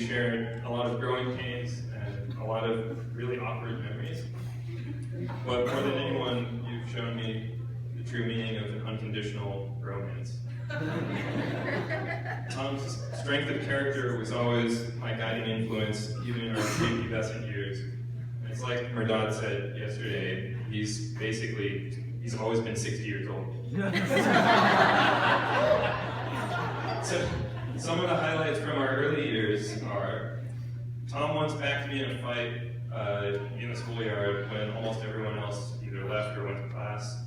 shared a lot of growing pains and a lot of really awkward memories. But more than anyone, you've shown me the true meaning of an unconditional romance. Tom's strength of character was always my guiding influence, even in our prepubescent years. And it's like Murdad said yesterday, he's always been 60 years old. So, some of the highlights from our early years are, Tom once backed me in a fight in the schoolyard when almost everyone else either left or went to class.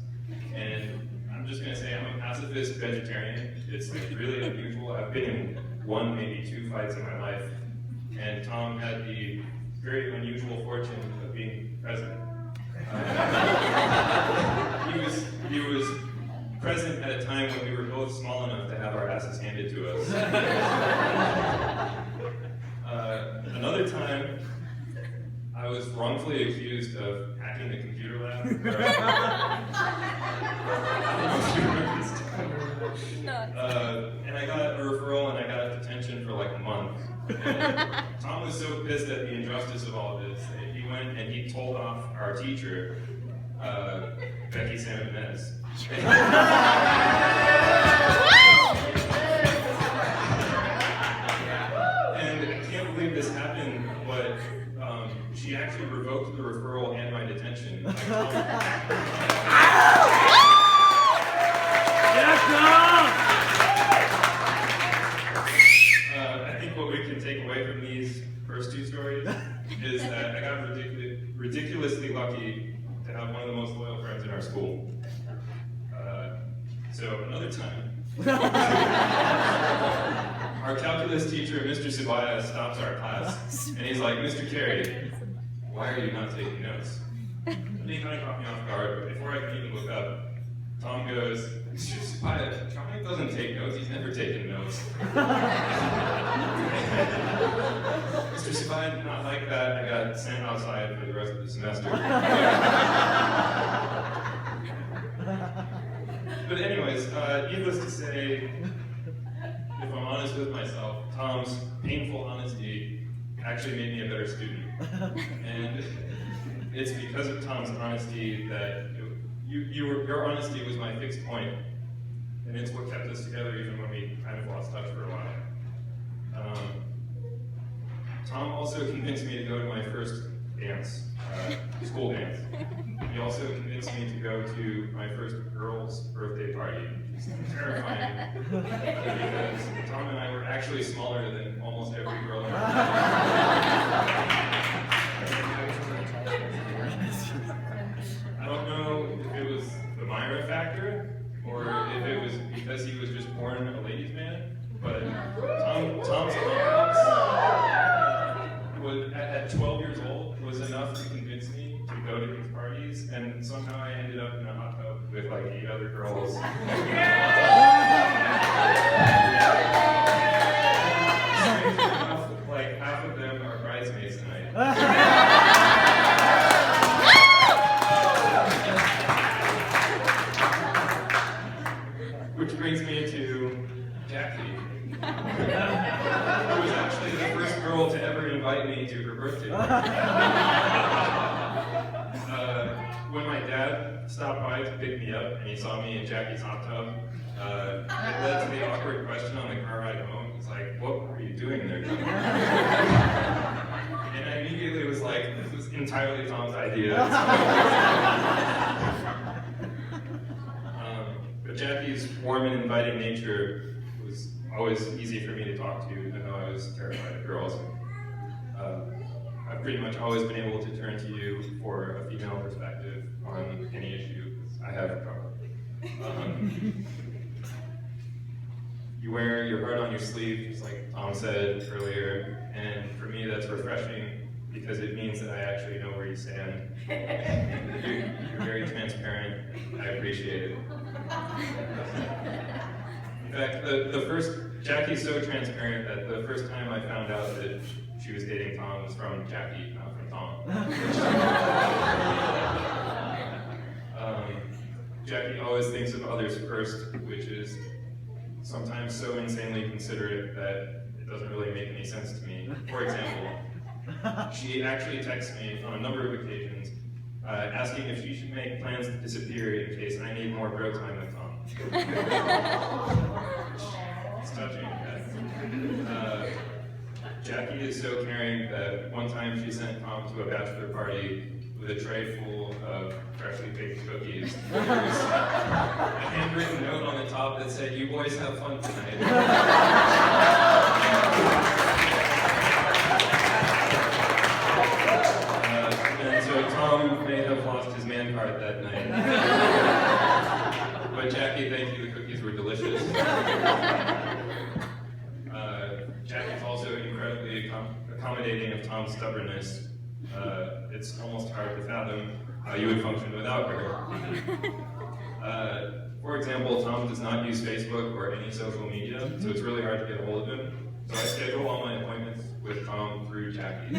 And I'm just going to say I'm a pacifist vegetarian. It's like really unusual. I've been in one, maybe two fights in my life. And Tom had the very unusual fortune of being president. He was present at a time when we were both small enough to have our asses handed to us. Another time, I was wrongfully accused of hacking the computer lab. And I got a referral and I got detention for like a month. And Tom was so pissed at the injustice of all of this that he went and he told off our teacher, Becky Sanchez. And I can't believe this happened, but she actually revoked the referral and my detention. I think what we can take away from these first two stories is that I got ridiculously lucky to have one of the most loyal friends in our school. So another time, our calculus teacher, Mr. Subaya, stops our class, and he's like, "Mr. Carey, why are you not taking notes?" And he kind of caught me off guard, but before I could even look up, Tom goes, "Mr. Subaya, Janak doesn't take notes, he's never taken notes." Mr. Subaya did not like that. I got sent outside for the rest of the semester. But anyways, needless to say, if I'm honest with myself, Tom's painful honesty actually made me a better student. And it's because of Tom's honesty that your honesty was my fixed point, and it's what kept us together even when we kind of lost touch for a while. Tom also convinced me to go to my first dance, school dance. He also convinced me to go to my first girl's birthday party, which is terrifying, because Tom and I were actually smaller than almost every girl in our class. I don't know if it was the Myra factor, or if it was because he was just born a ladies' man, but Tom's confidence at 12 years old was enough to convince me to go to these parties, and somehow I ended up in a hot tub with like 8 other girls. Strangely enough, like half of them are bridesmaids tonight. Which brings me to Jackie, who was actually the first girl to ever invite me to her birthday party. When my dad stopped by to pick me up and he saw me in Jackie's hot tub, it led to the awkward question on the car ride home. He's like, "What were you doing there, Jack?" And I immediately was like, this was entirely Tom's idea. But Jackie's warm and inviting nature was always easy for me to talk to, even though I was terrified of girls. I've pretty much always been able to turn to you for a female perspective on any issue, because I have a problem. You wear your heart on your sleeve, just like Tom said earlier, and for me that's refreshing because it means that I actually know where you stand. You're very transparent. I appreciate it. In fact, Jackie's so transparent that the first time I found out that she was dating Tom was from Jackie, not from Tom. Jackie always thinks of others first, which is sometimes so insanely considerate that it doesn't really make any sense to me. For example, she actually texts me on a number of occasions asking if she should make plans to disappear in case I need more bro time with Tom. It's touching. Jackie is so caring that one time she sent Tom to a bachelor party with a tray full of freshly baked cookies. There was a handwritten note on the top that said, "You boys have fun tonight." And so Tom may have lost his man card that night. But Jackie, thank you, the cookies were delicious. Jackie's also incredibly accommodating of Tom's stubbornness. It's almost hard to fathom how you would function without her. For example, Tom does not use Facebook or any social media, so it's really hard to get a hold of him. So I schedule all my appointments with Tom through Jackie.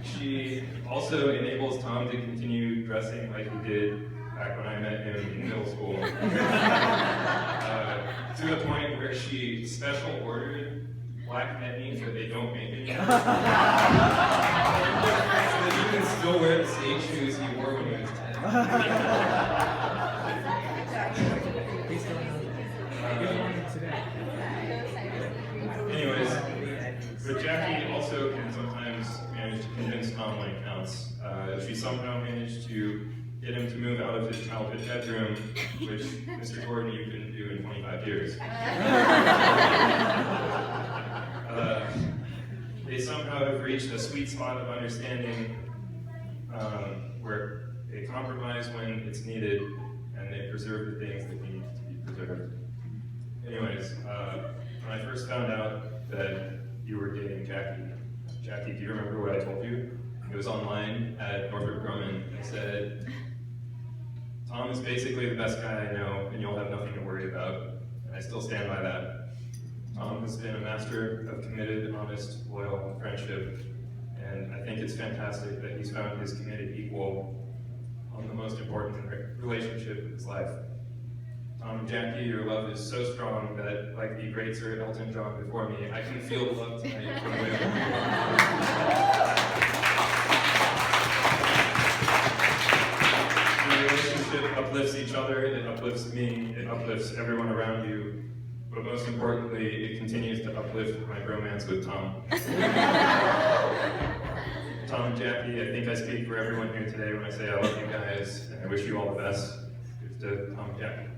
She also enables Tom to continue dressing like he did back when I met him in middle school. To the point where she special ordered black etnies that they don't make anymore. So that you can still wear the same shoes you wore when you was 10. Anyways, but Jackie also can sometimes manage to convince Tom when it counts. She somehow managed to get him to move out of his childhood bedroom, which, Mr. Gordon, you couldn't do in 25 years. They somehow have reached a sweet spot of understanding where they compromise when it's needed, and they preserve the things that need to be preserved. Anyways, when I first found out that you were dating Jackie, do you remember what I told you? It was online at Northrop Grumman. I said, "Tom is basically the best guy I know, and you'll have nothing to worry about." And I still stand by that. Tom has been a master of committed, honest, loyal friendship, and I think it's fantastic that he's found his committed equal on the most important relationship in his life. Tom and Jackie, your love is so strong that, like the great Sir Elton John before me, I can feel the love tonight from wherever you are. The relationship uplifts each other, it uplifts me, it uplifts everyone around you. But most importantly, it continues to uplift my bromance with Tom. Tom and Jackie, I think I speak for everyone here today when I say I love you guys, and I wish you all the best. Here's to Tom and Jackie.